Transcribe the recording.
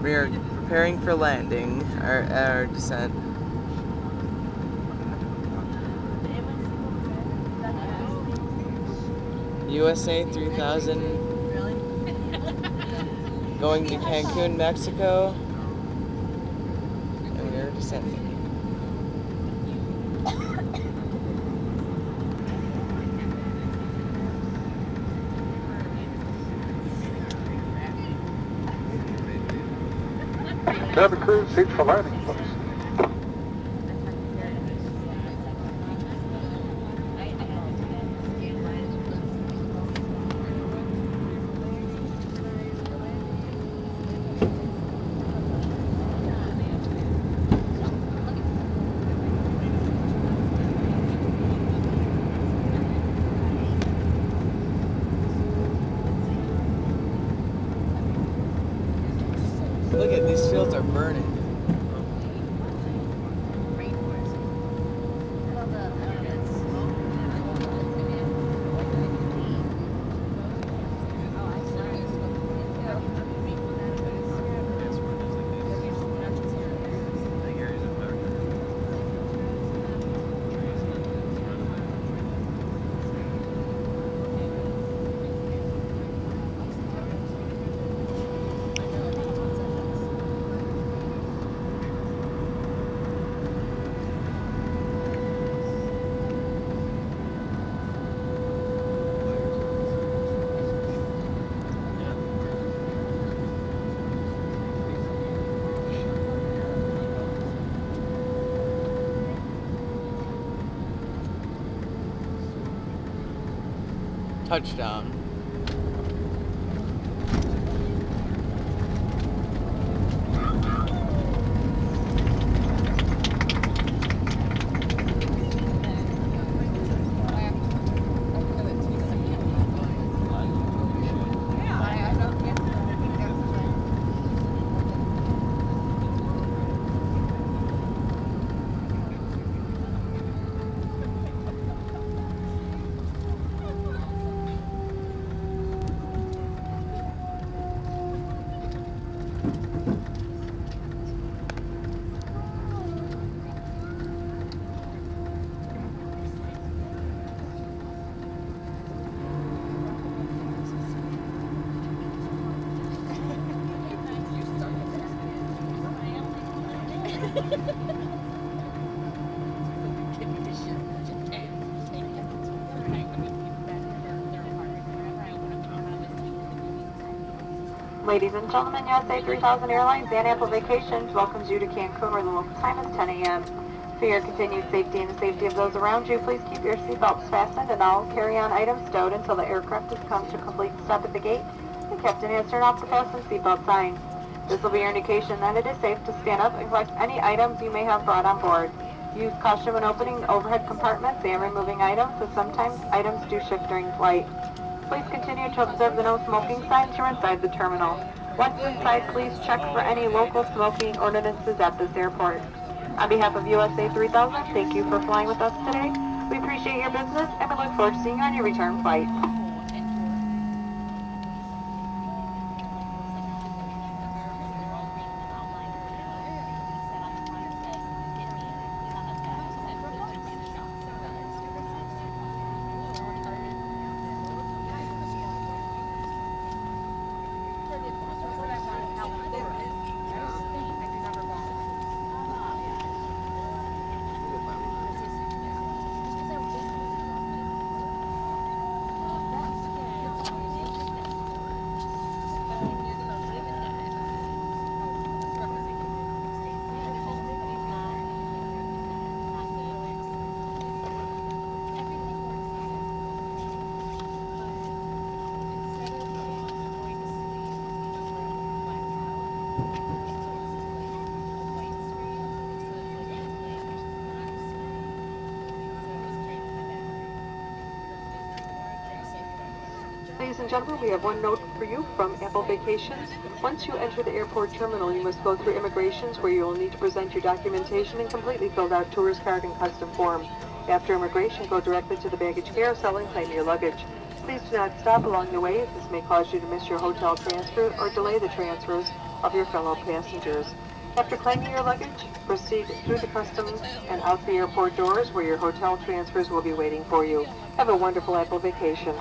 We are preparing for landing, our descent. USA3000 going to Cancun, Mexico, and we are descending. Cabin crew, seats for landing, please. Look at these fields are burning. Touchdown. Ladies and gentlemen, USA3000 Airlines and Apple Vacations welcomes you to Cancun, where the local time is 10 a.m. For your continued safety and the safety of those around you, please keep your seatbelts fastened and all carry-on items stowed until the aircraft has come to complete stop at the gate. The captain has turned off the fasten seatbelt sign. This will be your indication that it is safe to stand up and collect any items you may have brought on board. Use caution when opening overhead compartments and removing items, as sometimes items do shift during flight. Please continue to observe the no smoking signs here inside the terminal. Once inside, please check for any local smoking ordinances at this airport. On behalf of USA 3000, thank you for flying with us today. We appreciate your business and we look forward to seeing you on your return flight. Ladies and gentlemen, we have one note for you from Apple Vacations. Once you enter the airport terminal, you must go through immigrations, where you will need to present your documentation and completely filled out tourist card and custom form. After immigration, go directly to the baggage carousel and claim your luggage. Please do not stop along the way, as this may cause you to miss your hotel transfer or delay the transfers. of your fellow passengers. After claiming your luggage, proceed through the customs and out the airport doors where your hotel transfers will be waiting for you. Have a wonderful Apple vacation.